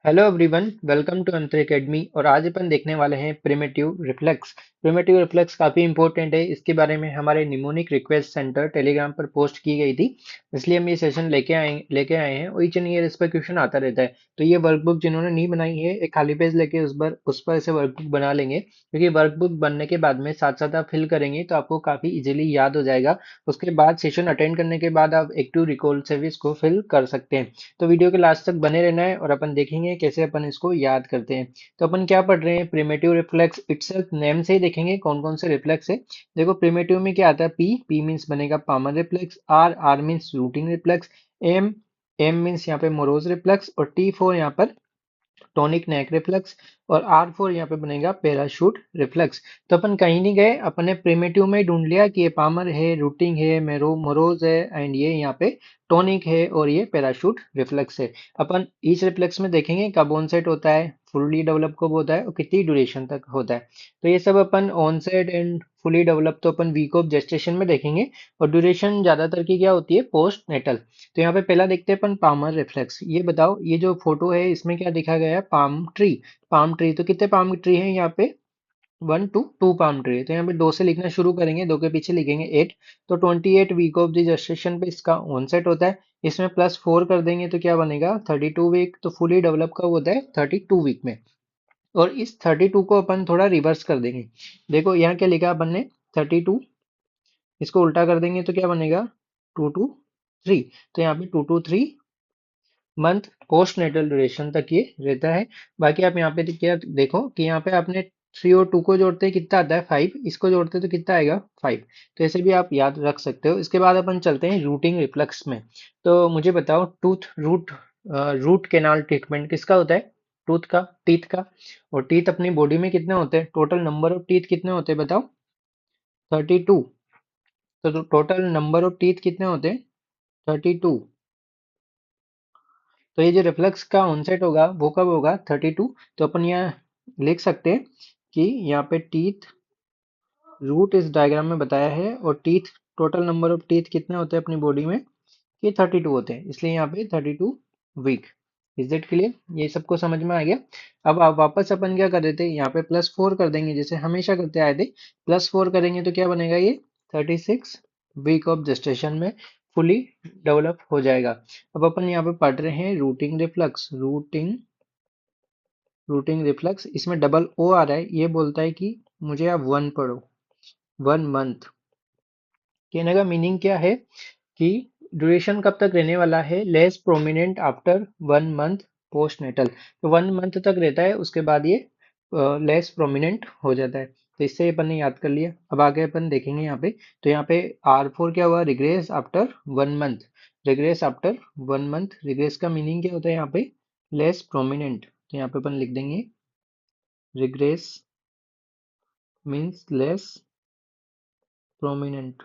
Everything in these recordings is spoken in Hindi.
हेलो एवरीवन, वेलकम टू अंतर एकेडमी। और आज अपन देखने वाले हैं प्रिमिटिव रिफ्लेक्स। प्रिमिटिव रिफ्लेक्स काफ़ी इंपॉर्टेंट है। इसके बारे में हमारे निमोनिक रिक्वेस्ट सेंटर टेलीग्राम पर पोस्ट की गई थी, इसलिए हम ये सेशन लेके आए हैं। और ईच एंड ईयर इस पर क्वेश्चन आता रहता है। तो ये वर्कबुक जिन्होंने नहीं बनाई है, एक खाली पेज लेके उस पर ऐसे वर्कबुक बना लेंगे, क्योंकि वर्कबुक बनने के बाद में साथ साथ आप फिल करेंगे तो आपको काफ़ी इजीली याद हो जाएगा। उसके बाद सेशन अटेंड करने के बाद आप एक्टिव रिकॉल से भी इसको फिल कर सकते हैं। तो वीडियो के लास्ट तक बने रहना है और अपन देखेंगे कैसे अपन इसको याद करते हैं। तो अपन क्या पढ़ रहे हैं, प्रिमिटिव रिफ्लेक्स इटसेल्फ। नेम से ही देखेंगे कौन कौन से रिफ्लेक्स है। देखो प्रिमिटिव में क्या आता है, पी पी मीन्स बनेगा palmar reflex, R R means rooting reflex, M M means यहाँ पे मोरोज रिफ्लेक्स, और टी फोर यहाँ पर टॉनिक नेक रिफ्लेक्स, और आर फोर यहाँ पे बनेगा पैराशूट रिफ्लेक्स। तो अपन कहीं नहीं गए, अपन ने प्रिमिटिव में ही ढूंढ लिया कि ये पामर है, रूटिंग है, मोरोज है, एंड ये यहाँ पे टॉनिक है, और ये पैराशूट रिफ्लेक्स है। अपन ईच रिफ्लेक्स में देखेंगे कब ऑनसेट होता है, फुल्ली डेवलप कब होता है, और कितनी ड्यूरेशन तक होता है। तो ये सब अपन ऑनसेट एंड फुली डेवलप तो अपन वीक ऑफ जेस्टेशन में देखेंगे। और ड्यूरेशन ज्यादातर की क्या होती है, पोस्ट नेटल। तो यहाँ पे पहला देखते हैं अपन पामर रिफ्लेक्स। ये बताओ, ये जो फोटो है इसमें क्या दिखा गया है, पाम ट्री। पाम ट्री, तो कितने पाम ट्री है यहाँ पे, one two two palm tree है। तो यहाँ पे दो से लिखना शुरू करेंगे, दो के पीछे लिखेंगे एट। तो 28 वीक ऑफ द जेस्टेशन पे इसका ऑनसेट होता है। इसमें +4 कर देंगे तो क्या बनेगा, 32 वीक। तो फुली डेवलप कब होता है, 32 वीक में। और इस 32 को अपन थोड़ा रिवर्स कर देंगे। देखो यहाँ क्या लिखा अपन ने, 32, इसको उल्टा कर देंगे तो क्या बनेगा, 2 to 3। तो यहाँ पे 2 to 3 month postnatal duration तक ये रहता है। बाकी आप यहाँ पे क्या देखो कि यहाँ पे आपने 3 और 2 को जोड़ते हैं कितना आता है, 5। इसको जोड़ते हैं तो कितना आएगा, 5। तो ऐसे भी आप याद रख सकते हो। इसके बाद अपन चलते हैं रूटिंग रिफ्लेक्स में। तो मुझे बताओ, tooth root root canal treatment किसका होता है, टूथ का, टीथ का। और टीथ अपनी बॉडी में कितने होते हैं, टोटल नंबर ऑफ टीथ कितने होते हैं बताओ, 32। तो टोटल नंबर ऑफ टीथ कितने होते हैं, 32। तो ये जो रिफ्लेक्स का ऑनसेट होगा वो कब होगा, 32। तो अपन यहाँ लिख सकते हैं कि यहाँ पे टीथ रूट इस डायग्राम में बताया है, और teeth, total number of teeth कितने होते हैं अपनी बॉडी में, कि 32 होते हैं, इसलिए यहाँ पे 32 वीक। इज इट क्लियर, ये सबको समझ में आ गया। अब आप वापस अपन क्या कर देते हैं, यहाँ पे +4 कर देंगे जैसे हमेशा करते आए थे। +4 करेंगे तो क्या बनेगा, ये 36 वीक ऑफ जेस्टेशन में फुली डेवलप हो जाएगा। अब अपन यहाँ पे पढ़ रहे हैं रूटिंग रिफ्लक्स। रूटिंग रिफ्लक्स, इसमें डबल ओ आ रहा है, ये बोलता है कि मुझे आप 1 पढ़ो, 1 मंथ। कहने का मीनिंग क्या है कि ड्यूरेशन कब तक रहने वाला है, less prominent after 1 month postnatal. तो 1 मंथ तक रहता है, उसके बाद ये लेस प्रोमिनेंट हो जाता है। तो इससे अपन ने याद कर लिया। अब आगे अपन देखेंगे यहाँ पे। तो यहाँ पे R4 क्या हुआ, regress after 1 month. Regress after 1 month, regress का मीनिंग क्या होता है यहाँ पे, लेस प्रोमिनेंट। तो यहाँ पे अपन लिख देंगे regress means less prominent.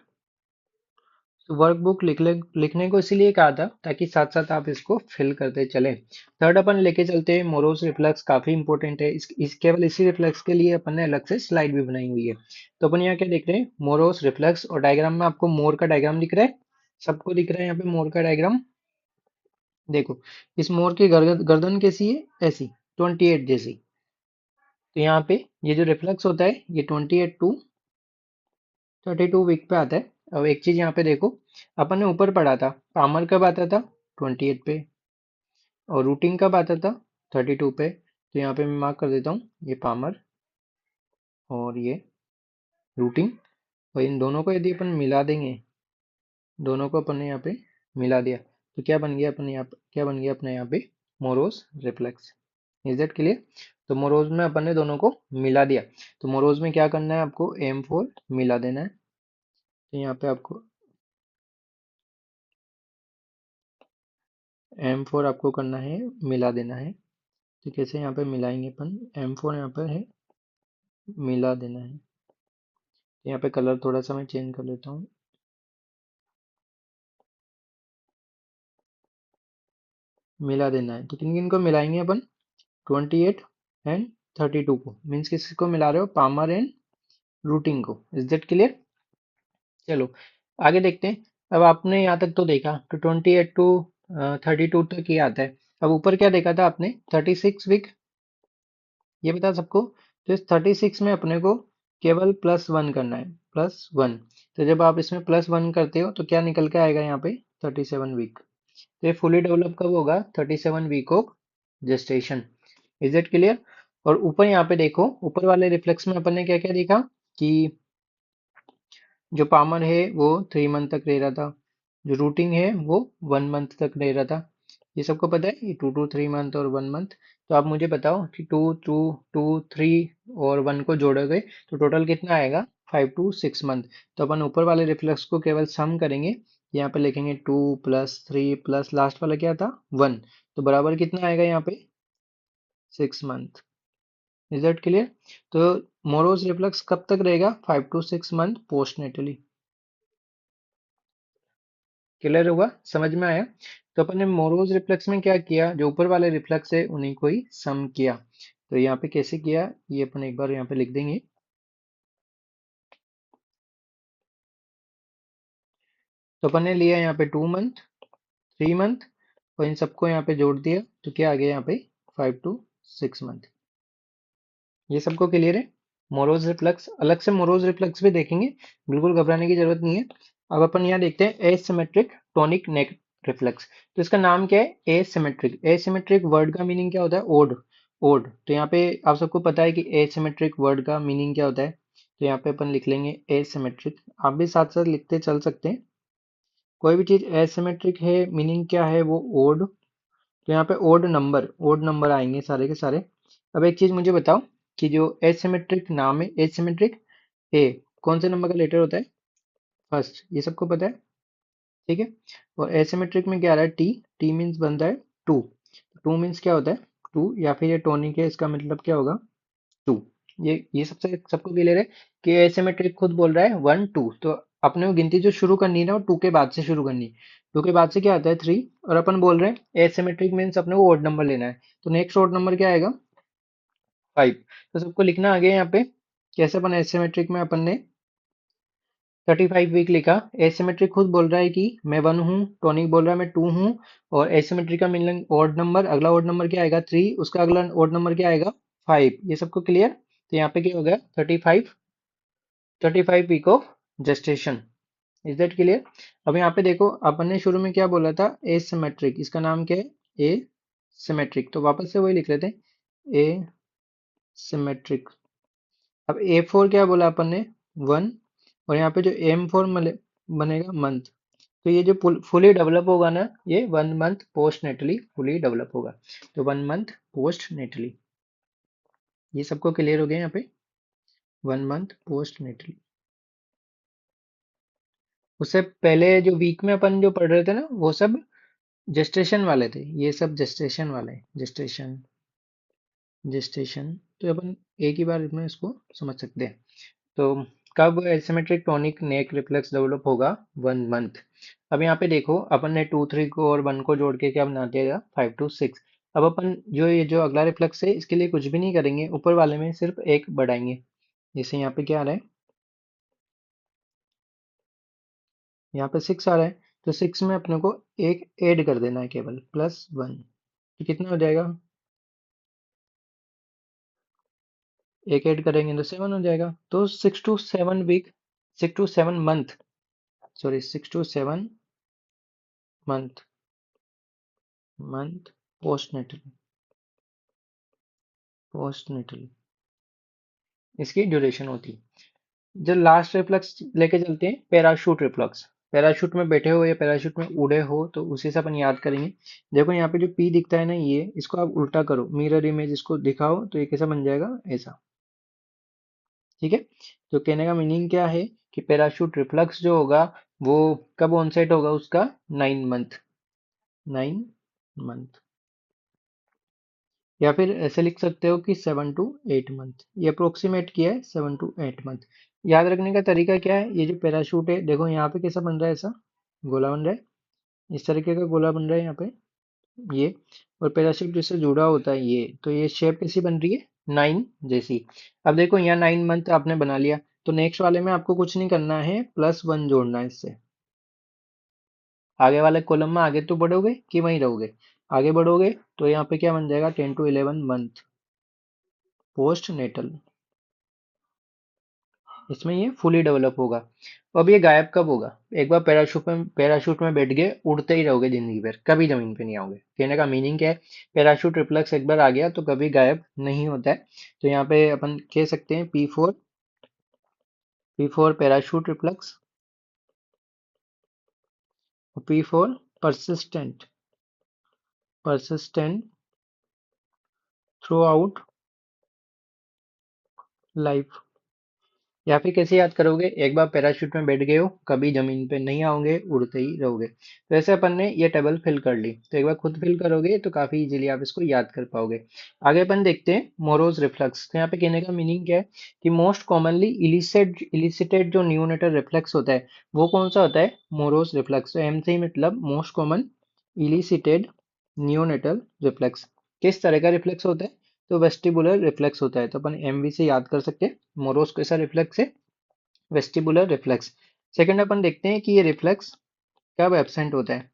Workbook लिखने को इसीलिए कहा था ताकि साथ साथ आप इसको फिल करते चलें। थर्ड अपन लेके चलते हैं मोरोस रिफ्लेक्स, काफी इंपॉर्टेंट है। केवल इसी रिफ्लेक्स के लिए अपन ने अलग से स्लाइड भी बनाई हुई है। तो अपन यहाँ क्या देख रहे हैं, मोरोस रिफ्लेक्स। और डायग्राम में आपको मोर का डायग्राम दिख रहा है, सबको दिख रहा है यहाँ पे मोर का डायग्राम। देखो, इस मोर की गर्दन कैसी है, ऐसी 28 जैसी। तो यहाँ पे ये जो रिफ्लेक्स होता है ये 28 to 32 वीक पे आता है। अब एक चीज यहाँ पे देखो, अपन ने ऊपर पढ़ा था पामर कब आता था, 28 पे, और रूटिंग कब आता था, 32 पे। तो यहाँ पे मैं मार्क कर देता हूँ, ये पामर और ये रूटिंग। और इन दोनों को यदि अपन मिला देंगे, दोनों को अपन ने यहाँ पे मिला दिया, तो क्या बन गया अपने यहाँ पे, क्या बन गया अपने यहाँ पे, Moro's reflex. Is that clear. तो मोरोज में अपन ने दोनों को मिला दिया। तो मोरोज में क्या करना है आपको, M4 मिला देना है। तो यहाँ पे आपको M4 आपको करना है, मिला देना है। तो कैसे यहाँ पे मिलाएंगे अपन, M4 यहाँ पर है, मिला देना है। तो यहाँ पे कलर थोड़ा सा मैं चेंज कर लेता हूँ, मिला देना है। तो किन किन को मिलाएंगे अपन, 28 एंड 32 को, मीन्स किसको मिला रहे हो, पामर एंड रूटिंग को। Is that clear. चलो आगे देखते हैं। अब आपने यहाँ तक तो देखा, तो 28 to 32 तक ये आता है। अब ऊपर क्या देखा था आपने 36 वीक, ये बता सबको। तो इस 36 में अपने को केवल +1 करना है, +1। तो जब आप इसमें +1 करते हो तो क्या निकल के आएगा यहाँ पे 37 वीक। तो ये फुली डेवलप कब होगा, 37 week of gestation. Is it clear. और ऊपर यहाँ पे देखो, ऊपर वाले रिफ्लेक्स में अपन ने क्या क्या देखा कि जो पामर है वो 3 मंथ तक रह रहा था, जो रूटिंग है वो 1 मंथ तक रह रहा था। ये सबको पता है, ये 2 to 3 मंथ और 1 मंथ। तो आप मुझे बताओ कि 2 3 और 1 को जोड़ोगे तो टोटल कितना आएगा, 5 to 6 मंथ। तो अपन ऊपर वाले रिफ्लेक्स को केवल सम करेंगे, यहाँ पे लिखेंगे 2 + 3 प्लस लास्ट वाला क्या था 1, तो बराबर कितना आएगा यहाँ पे 6 मंथ। Is that clear. तो मोरोज रिफ्लेक्स कब तक रहेगा, 5 to 6 मंथ पोस्टनेटली। क्लियर हुआ, समझ में आया। तो अपन ने मोरोज रिफ्लेक्स में क्या किया, जो ऊपर वाले रिफ्लेक्स है उन्हीं को ही सम किया। तो यहाँ पे कैसे किया ये अपन एक बार यहाँ पे लिख देंगे। तो अपन ने लिया यहाँ पे 2 मंथ, 3 मंथ, और इन सबको यहाँ पे जोड़ दिया तो क्या आ गया यहाँ पे 5 to 6 मंथ। ये सबको क्लियर है। मोरोज रिफ्लेक्स अलग से मोरोज रिफ्लेक्स भी देखेंगे, बिल्कुल घबराने की जरूरत नहीं है। अब अपन यहाँ देखते हैं एसिमेट्रिक टोनिक नेक रिफ्लेक्स। तो इसका नाम क्या है, एसिमेट्रिक। एसिमेट्रिक वर्ड का मीनिंग क्या होता है, ओड। ओड, तो यहाँ पे आप सबको पता है कि एसिमेट्रिक वर्ड का मीनिंग क्या होता है। तो यहाँ पे अपन लिख लेंगे एसिमेट्रिक, आप भी साथ साथ लिखते चल सकते हैं। कोई भी चीज एसिमेट्रिक है, मीनिंग क्या है वो ओड। तो यहाँ पे ओड नंबर आएंगे सारे के सारे। अब एक चीज मुझे बताओ कि जो एसिमेट्रिक नाम है, एसिमेट्रिक ए कौन से नंबर का लेटर होता है, फर्स्ट, ये सबको पता है, ठीक है। और एसिमेट्रिक में क्या आ रहा है, टी। टी मीन्स बनता है टू। टू मीन्स क्या होता है, टू, या फिर ये टोनिक है, इसका मतलब क्या होगा, टू। ये सबसे सबको क्लियर है कि एसिमेट्रिक खुद बोल रहा है 1 2। तो अपने को गिनती जो शुरू करनी है ना वो 2 के बाद से शुरू करनी है। 2 के बाद से क्या आता है 3, और अपन बोल रहे हैं एसिमेट्रिक मीन्स अपने को ओड नंबर लेना है। तो नेक्स्ट ओड नंबर क्या आएगा, 5। तो सबको लिखना आ गया यहाँ पे। कैसे अपन एसिमेट्रिक में अपन ने 35 वीक लिखा। एसिमेट्रिक खुद बोल रहा है कि मैं 1 हूँ, टॉनिक बोल रहा है मैं 2 हूँ, और एसिमेट्रिक का मीनिंग ओड नंबर, अगला ओड नंबर क्या आएगा 3, उसका अगला ओड नंबर क्या आएगा 5। ये सबको क्लियर। तो यहाँ पे क्या हो गया 35 week of gestation. Is that clear. अब यहाँ पे देखो अपन ने शुरू में क्या बोला था, एसिमेट्रिक, इसका नाम क्या है ए सिमेट्रिक। तो वापस से वही लिख लेते हैं ए सिमेट्रिक। अब A4 क्या बोला अपन ने 1, और यहाँ पे जो M4 बनेगा मंथ। तो ये जो फुली डेवलप होगा ना, ये 1 month post neatly fully develop होगा। तो 1 मंथ पोस्ट नेटली, ये सबको क्लियर हो गया यहाँ पे, 1 मंथ पोस्ट नेटली। उससे पहले जो वीक में अपन जो पढ़ रहे थे ना वो सब जेस्टेशन वाले थे, ये सब जेस्टेशन वाले, जेस्टेशन जेस्टेशन। तो अपन एक ही बार इसमें इसको समझ सकते हैं। तो कब एसिमेट्रिक टोनिक नेक रिफ्लेक्स डेवलप होगा, 1 मंथ। अब यहाँ पे देखो अपन ने 2 3 को और 1 को जोड़ के क्या बना दिया 5 to 6। अब अपन जो ये जो अगला रिफ्लेक्स है इसके लिए कुछ भी नहीं करेंगे, ऊपर वाले में सिर्फ एक बढ़ाएंगे। जैसे यहाँ पे क्या आ रहा है, यहाँ पे 6 आ रहा है, तो 6 में अपने को एक ऐड कर देना है केवल, +1। तो कितना हो जाएगा, एक ऐड करेंगे तो 7 हो जाएगा। तो 6 to 7 week, 6 to 7 month, sorry 6 to 7 month, month postnatal, postnatal इसकी ड्यूरेशन होती है। जो लास्ट रिफ्लेक्स लेके चलते हैं पैराशूट रिफ्लेक्स। पैराशूट में बैठे हो या पैराशूट में उड़े हो तो उसी से अपन याद करेंगे। देखो यहाँ पे जो पी दिखता है ना, ये इसको आप उल्टा करो, मिरर इमेज इसको दिखाओ तो ये कैसा बन जाएगा, ऐसा, ठीक है। तो कहने का मीनिंग क्या है कि पैराशूट रिफ्लेक्स जो होगा वो कब ऑनसेट होगा उसका, 9 मंथ, 9 मंथ। या फिर ऐसे लिख सकते हो कि 7 to 8 मंथ, ये अप्रोक्सीमेट किया है 7 to 8 मंथ। याद रखने का तरीका क्या है, ये जो पैराशूट है देखो यहाँ पे कैसा बन रहा है, ऐसा गोला बन रहा है, इस तरीके का गोला बन रहा है यहाँ पे, ये। और पैराशूट जिससे जुड़ा होता है ये, तो ये शेप कैसी बन रही है, 9 जैसी। अब देखो यहाँ 9 मंथ आपने बना लिया, तो नेक्स्ट वाले में आपको कुछ नहीं करना है, +1 जोड़ना है इससे। आगे वाले कॉलम में आगे तो बढ़ोगे कि वहीं रहोगे, आगे बढ़ोगे तो यहाँ पे क्या बन जाएगा, 10 to 11 मंथ पोस्ट नेटल। इसमें ये फुली डेवलप होगा। अब ये गायब कब होगा? एक बार पैराशूट में बैठ गए, उड़ते ही रहोगे जिंदगी भर, कभी जमीन पे नहीं आओगे। कहने का मीनिंग क्या है? पैराशूट रिफ्लेक्स एक बार आ गया तो कभी गायब नहीं होता है। तो यहाँ पे अपन कह सकते हैं P4 parachute reflex, P4 persistent persistent through out life. या फिर कैसे याद करोगे? एक बार पैराशूट में बैठ गए हो, कभी जमीन पे नहीं आओगे, उड़ते ही रहोगे। तो ऐसे अपन ने ये टेबल फिल कर ली, तो एक बार खुद फिल करोगे तो काफी इजीली आप इसको याद कर पाओगे। आगे अपन देखते हैं मोरोज रिफ्लेक्स। तो यहाँ पे कहने का मीनिंग क्या है कि मोस्ट कॉमनली इलिसिटेड जो न्यूनेटल रिफ्लेक्स होता है वो कौन सा होता है? Morose reflex. तो एम से ही मतलब most common elicited neonatal reflex. किस तरह का रिफ्लेक्स होता है? तो वेस्टिबुलर रिफ्लेक्स होता है। तो अपन एमवी से याद कर सकते हैं। मोरोज कैसा रिफ्लेक्स है? Vestibular reflex. सेकंड अपन देखते हैं कि ये रिफ्लेक्स कब एब्सेंट होता है।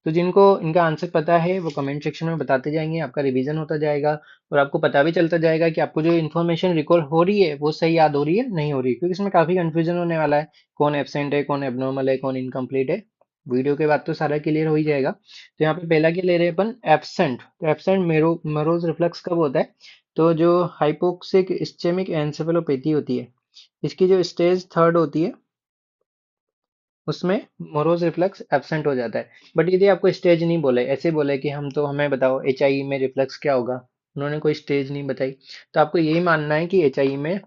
तो जिनको इनका आंसर पता है वो कमेंट सेक्शन में बताते जाएंगे, आपका रिवीजन होता जाएगा और आपको पता भी चलता जाएगा कि आपको जो इन्फॉर्मेशन रिकॉल हो रही है वो सही याद हो रही है नहीं हो रही है, क्योंकि इसमें काफी कंफ्यूजन होने वाला है। कौन एब्सेंट है, कौन एबनॉर्मल है, कौन इनकम्प्लीट है। वीडियो के बाद तो सारा क्लियर हो ही जाएगा। तो यहाँ पे पहला क्या ले रहे हैं अपन? एब्सेंट। तो एब्सेंट मेरोज रिफ्लेक्स कब होता है? तो जो हाइपोक्सिक इस्चेमिक एन्सेफेलोपैथी होती है, इसकी जो स्टेज थर्ड होती है उसमें मोरोज रिफ्लेक्स एब्सेंट हो जाता है। बट यदि आपको स्टेज नहीं बोले, ऐसे बोले कि हम तो हमें बताओ HIE में रिफ्लेक्स क्या होगा, उन्होंने कोई स्टेज नहीं बताई, तो आपको यही मानना है कि HIE में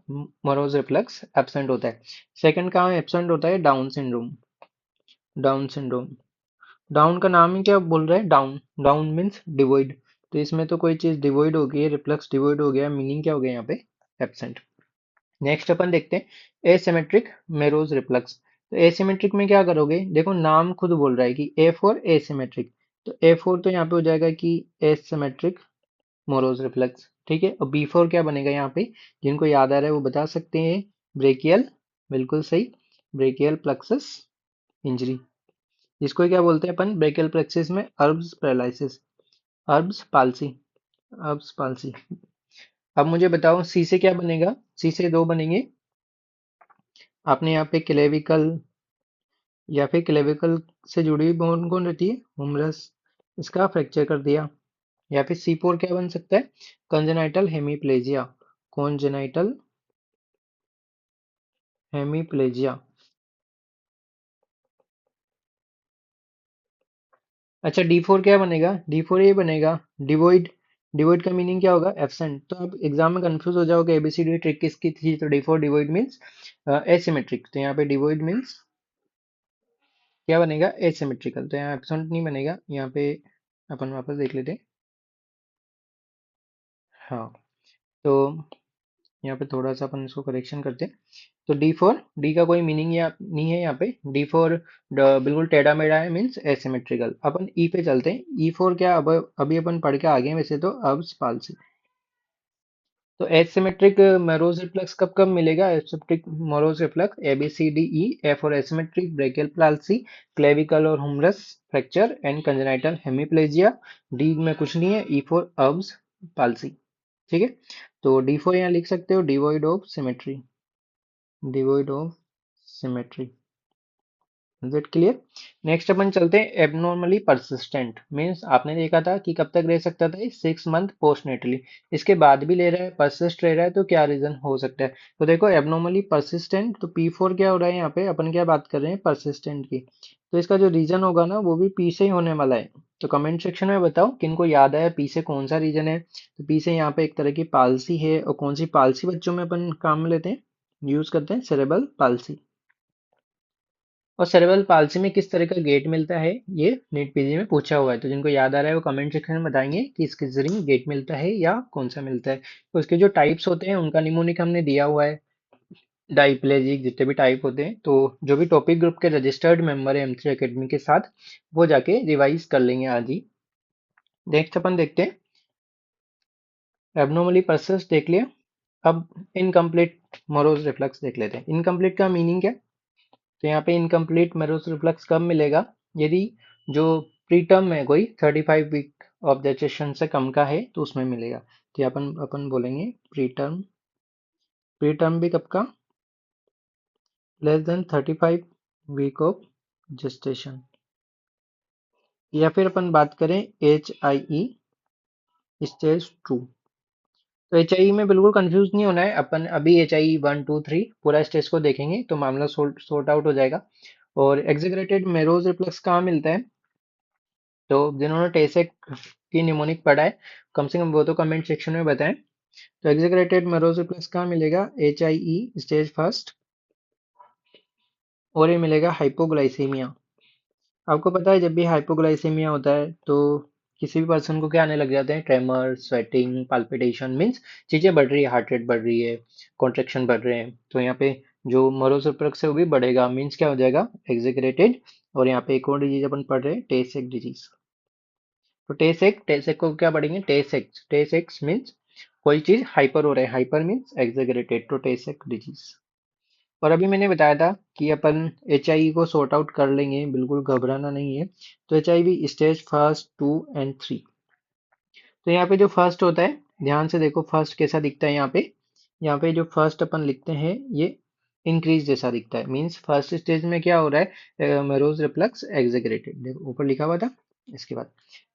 मोरोज रिफ्लेक्स एब्सेंट होता है। सेकंड कहाँ एब्सेंट होता है? Down syndrome. Down syndrome, down का नाम ही क्या बोल रहा है? डाउन। Down means devoid. तो इसमें तो कोई चीज डिवॉइड हो गई है, रिफ्लेक्स डिवॉइड हो गया, मीनिंग क्या हो गया यहाँ पे? एब्सेंट। नेक्स्ट अपन देखते हैं एसिमेट्रिक मेरोज रिफ्लक्स। तो एसिमेट्रिक में क्या करोगे? देखो नाम खुद बोल रहा है कि ए फॉर एसिमेट्रिक। तो A4 तो यहाँ पे हो जाएगा कि एसिमेट्रिक मोरोज रिफ्लक्स। ठीक है, और B4 क्या बनेगा यहाँ पे? जिनको याद आ रहा है वो बता सकते हैं। ब्रेकियल, बिल्कुल सही, ब्रेकियल प्लक्सस इंजरी। इसको क्या बोलते हैं अपन ब्रेकियल प्लक्सिस में? अर्ब्स पैरालिसिस, अर्ब्स पाल्सी, अर्ब्स पाल्सी। अब मुझे बताओ सी से क्या बनेगा? सी से दो बनेंगे। आपने यहाँ पे क्लेविकल या फिर क्लेविकल से जुड़ी हुई बोन कौन रहती है? हुमरस, इसका फ्रैक्चर कर दिया। या फिर C4 क्या बन सकता है? Congenital hemiplegia, congenital hemiplegia. अच्छा D4 क्या बनेगा? D4 ये बनेगा डिवॉइड। डिवॉइड का मीनिंग क्या होगा? एब्सेंट। तो आप एग्जाम में कंफ्यूज हो जाओगे ABCD ट्रिक किसकी थी। तो D4 डिवॉइड मीन्स एसिमेट्रिक। तो यहाँ पे डिवॉइड मीन्स क्या बनेगा? एसिमेट्रिकल। तो यहाँ एब्सेंट नहीं बनेगा। यहाँ पे अपन वापस देख लेते हैं। हाँ, तो यहाँ पे थोड़ा सा अपन इसको करेक्शन करते हैं। तो D4, डी का कोई मीनिंग नहीं है यहाँ पे। D4 बिल्कुल टेढ़ा मेढ़ा है, मीन्स एसिमेट्रिकल। अपन ई पे चलते हैं। E4 क्या? अब अभी अपन पढ़ के आगे हैं वैसे तो, अब्स पाल्सी। तो एसिमेट्रिक मोरोज रिफ्लेक्स कब कब मिलेगा? Asymmetric Moro's reflex ABCDE, A for asymmetric brachial palsy, clavicle और humerus fracture and congenital hemiplegia. D में कुछ नहीं है, E4 अब्स पाल्सी। ठीक है, तो D4 यहाँ लिख सकते हो devoid of symmetry, devoid of symmetry. Is it clear? Next अपन चलते हैं एबनॉर्मली परसिस्टेंट। मीन्स आपने देखा था कि कब तक रह सकता था? 6 मंथ पोस्टनेटली। इसके बाद भी ले रहा है, परसिस्ट रह रहा है, तो क्या रीजन हो सकता है? तो देखो एबनॉर्मली परसिस्टेंट, तो P4 क्या हो रहा है यहाँ पे? अपन क्या बात कर रहे हैं? परसिस्टेंट की। तो इसका जो रीजन होगा ना वो भी P से ही होने वाला है। तो कमेंट सेक्शन में बताओ किनको याद आया P से कौन सा रीजन है। तो P से यहाँ पे एक तरह की पालसी है, और कौन सी पालसी बच्चों में अपन काम में लेते हैं, यूज करते हैं? Cerebral palsy. और सेरेब्रल पाल्सी में किस तरह का गेट मिलता है, ये नीट पीजी में पूछा हुआ है। तो जिनको याद आ रहा है वो कमेंट सेक्शन में बताएंगे कि इसके जरिए गेट मिलता है या कौन सा मिलता है। तो उसके जो टाइप्स होते हैं उनका निमोनिक हमने दिया हुआ है, डाइप्लेजिक, जितने भी टाइप होते हैं। तो जो भी टॉपिक ग्रुप के रजिस्टर्ड मेंबर है M3 एकेडमी के साथ, वो जाके रिवाइज कर लेंगे आज ही। नेक्स्ट अपन देखते हैं एबनॉर्मली परसिस्ट, देख लिया। अब इनकम्प्लीट मोरोज रिफ्लक्स देख लेते हैं। इनकम्प्लीट का मीनिंग क्या? तो यहाँ पे इनकम्प्लीट मेरोस रिफ्लक्स कब मिलेगा? यदि जो प्रीटर्म है कोई 35 वीक ऑब्जेक्शन से कम का है तो उसमें मिलेगा। तो अपन अपन बोलेंगे प्री टर्म, प्री टर्म भी कब का, less than 35 week of gestation. या फिर अपन बात करें HIE स्टेज 2। तो HIE में बिल्कुल कंफ्यूज नहीं होना है, अपन अभी HIE 1 2 3 पूरा स्टेज को देखेंगे तो मामला सॉर्ट आउट हो जाएगा। और एक्सेगरेटेड मेरोज रिफ्लक्स कहाँ मिलता है, तो जिन्होंने टेसेक की निमोनिक पढ़ा है कम से कम वो तो कमेंट सेक्शन में बताएं। तो एक्सेगरेटेड मेरोज रिफ्लक्स कहाँ मिलेगा, HIE स्टेज फर्स्ट, और ये मिलेगा हाइपोग्लाइसीमिया। आपको पता है जब भी हाइपोग्लाइसीमिया होता है तो किसी भी पर्सन को क्या आने लग जाते हैं, ट्रेमर, स्वेटिंग, पाल्पिटेशन, मीन्स चीजें बढ़ रही है, हार्ट रेट बढ़ रही है, कॉन्ट्रेक्शन बढ़ रहे हैं। तो यहाँ पे जो मरोसोप्रक्स है वो भी बढ़ेगा, मीन्स क्या हो जाएगा, एक्सेगरेटेड। और यहाँ पे एक और डिजीज अपन पढ़ रहे हैं, टेसेक डिजीज। तो टेसेक, टेसेक को क्या पढ़ेंगे, टेसेक्स, टेसेक्स मीन्स कोई चीज हाइपर हो रहा है, हाइपर मीन्स एक्सेगरेटेड, तो टेसेक डिजीज। और अभी मैंने बताया था कि अपन HIE को सॉर्ट आउट कर लेंगे, बिल्कुल घबराना नहीं है। तो HIV स्टेज फर्स्ट 2 एंड 3। तो यहाँ पे जो फर्स्ट होता है, ध्यान से देखो फर्स्ट कैसा दिखता है। यहाँ पे जो फर्स्ट अपन लिखते हैं ये इंक्रीज जैसा दिखता है, मींस फर्स्ट स्टेज में क्या हो रहा है, मेरोज रिफ्लक्स एक्सेगरेटेड, देखो ऊपर लिखा हुआ था। इसके बाद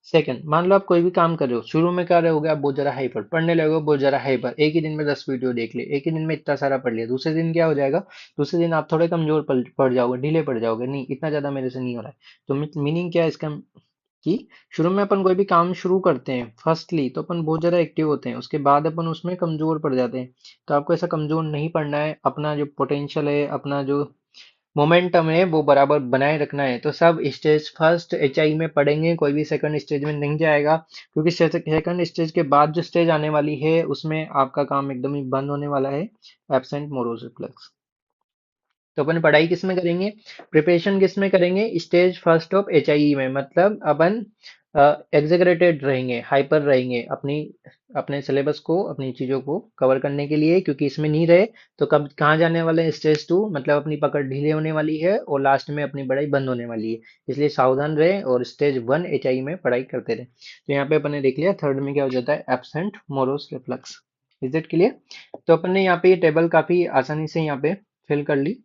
सेकंड, मान लो आप कोई भी काम कर रहे हो, शुरू में क्या रहोगे आप, बहुत ज्यादा हाइपर पढ़ने लगोगे, बहुत ज्यादा हाइपर, एक ही दिन में 10 वीडियो देख लिए, एक ही दिन में इतना सारा पढ़ लिया, दूसरे दिन क्या हो जाएगा, दूसरे दिन आप थोड़े कमजोर पड़ जाओगे, ढीले पड़ जाओगे, नहीं इतना ज्यादा मेरे से नहीं हो रहा है। तो मीनिंग क्या है इसका, कि शुरू में अपन कोई भी काम शुरू करते हैं फर्स्टली तो अपन बहुत ज्यादा एक्टिव होते हैं, उसके बाद अपन उसमें कमजोर पड़ जाते हैं। तो आपको ऐसा कमजोर नहीं पड़ना है, अपना जो पोटेंशियल है, अपना जो मोमेंटम है वो बराबर बनाए रखना है। तो सब स्टेज फर्स्ट HI में पढ़ेंगे, कोई भी सेकंड स्टेज में नहीं जाएगा, क्योंकि सेकंड स्टेज के बाद जो स्टेज आने वाली है उसमें आपका काम एकदम ही बंद होने वाला है, एब्सेंट मोरोज रिफ्लेक्स। तो अपन पढ़ाई किस में करेंगे, प्रिपरेशन किस में करेंगे, स्टेज फर्स्ट ऑफ HIE में, मतलब अपन एग्जेगरेटेड रहेंगे, हाइपर रहेंगे अपनी, अपने सिलेबस को, अपनी चीजों को कवर करने के लिए, क्योंकि इसमें नहीं रहे तो कब कहाँ जाने वाले हैं, स्टेज 2, मतलब अपनी पकड़ ढीले होने वाली है और लास्ट में अपनी पढ़ाई बंद होने वाली है। इसलिए सावधान रहे और स्टेज 1 HIE में पढ़ाई करते रहे। तो यहाँ पे अपन ने देख लिया थर्ड में क्या हो जाता है, absent morose reflux. Is it clear. तो अपन ने यहाँ पे ये टेबल काफी आसानी से यहाँ पे फिल कर ली।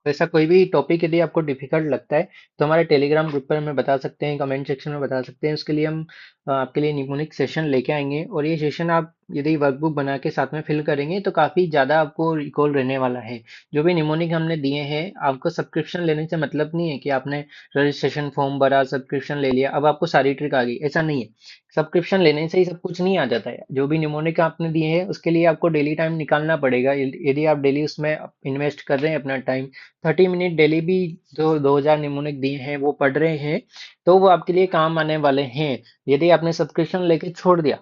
वैसा कोई भी टॉपिक यदि आपको डिफिकल्ट लगता है तो हमारे टेलीग्राम ग्रुप पर हमें बता सकते हैं, कमेंट सेक्शन में बता सकते हैं, उसके लिए हम आपके लिए निमोनिक सेशन लेके आएंगे। और ये सेशन आप यदि वर्कबुक बना के साथ में फिल करेंगे तो काफ़ी ज़्यादा आपको रिकॉल रहने वाला है। जो भी निमोनिक हमने दिए हैं, आपको सब्सक्रिप्शन लेने से मतलब नहीं है कि आपने रजिस्ट्रेशन फॉर्म भरा, सब्सक्रिप्शन ले लिया, अब आपको सारी ट्रिक आ गई, ऐसा नहीं है। सब्सक्रिप्शन लेने से ही सब कुछ नहीं आ जाता है। जो भी निमोनिक आपने दिए हैं उसके लिए आपको डेली टाइम निकालना पड़ेगा। यदि आप डेली उसमें इन्वेस्ट कर रहे हैं अपना टाइम, 30 मिनट डेली भी, जो 2000 निमोनिक दिए हैं वो पढ़ रहे हैं, तो वो आपके लिए काम आने वाले हैं। यदि आपने सब्सक्रिप्शन लेके छोड़ दिया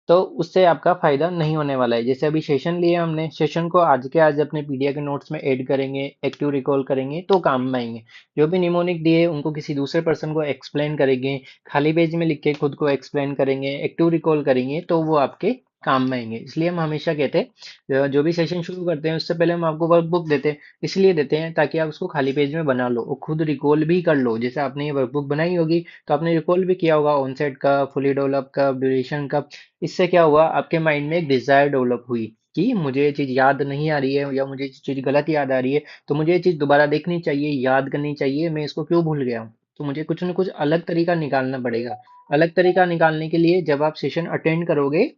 तो उससे आपका फायदा नहीं होने वाला है। जैसे अभी सेशन लिए हमने, सेशन को आज के आज अपने पीडीएफ के नोट्स में ऐड करेंगे, एक्टिव रिकॉल करेंगे तो काम में आएंगे। जो भी निमोनिक दिए उनको किसी दूसरे पर्सन को एक्सप्लेन करेंगे, खाली पेज में लिख के खुद को एक्सप्लेन करेंगे, एक्टिव रिकॉल करेंगे तो वो आपके काम में आएंगे। इसलिए हम हमेशा कहते हैं जो भी सेशन शुरू करते हैं उससे पहले हम आपको वर्कबुक देते हैं, इसलिए देते हैं ताकि आप उसको खाली पेज में बना लो और खुद रिकॉल भी कर लो। जैसे आपने ये वर्कबुक बनाई होगी तो आपने रिकॉल भी किया होगा, ऑनसेट का, फुली डेवलप का, ड्यूरेशन का। इससे क्या हुआ, आपके माइंड में एक डिजायर डेवलप हुई कि मुझे ये चीज याद नहीं आ रही है या मुझे ये चीज गलत याद आ रही है, तो मुझे ये चीज दोबारा देखनी चाहिए, याद करनी चाहिए, मैं इसको क्यों भूल गया हूँ। तो मुझे कुछ ना कुछ अलग तरीका निकालना पड़ेगा। अलग तरीका निकालने के लिए जब आप सेशन अटेंड करोगे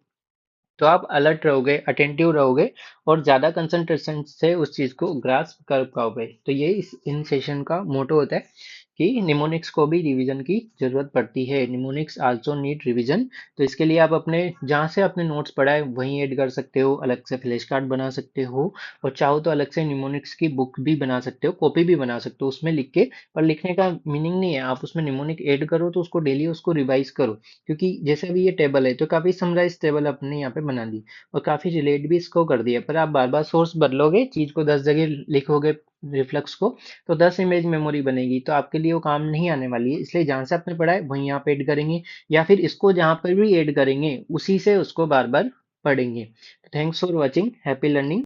तो आप अलर्ट रहोगे, अटेंटिव रहोगे और ज्यादा कंसंट्रेशन से उस चीज को ग्रास्प कर पाओगे। तो ये इस इन सेशन का मोटो होता है कि निमोनिक्स को भी रिवीजन की जरूरत पड़ती है, निमोनिक्स आल्सो नीड रिवीजन। तो इसके लिए आप अपने जहाँ से आपने नोट्स पढ़ा है वहीं ऐड कर सकते हो, अलग से फ्लैश कार्ड बना सकते हो, और चाहो तो अलग से निमोनिक्स की बुक भी बना सकते हो, कॉपी भी बना सकते हो उसमें लिख के। पर लिखने का मीनिंग नहीं है, आप उसमें निमोनिक ऐड करो तो उसको डेली उसको रिवाइज करो। क्योंकि जैसे अभी ये टेबल है तो काफी समराइज टेबल अपने यहाँ पे बना दी और काफी रिलेट भी इसको कर दिया, पर आप बार बार सोर्स बदलोगे, चीज को 10 जगह लिखोगे, रिफ्लेक्स को, तो 10 इमेज मेमोरी बनेगी, तो आपके लिए वो काम नहीं आने वाली है। इसलिए जहां से आपने पढ़ा है वहीं आप ऐड करेंगे, या फिर इसको जहां पर भी ऐड करेंगे उसी से उसको बार बार पढ़ेंगे। Thanks for watching, happy learning.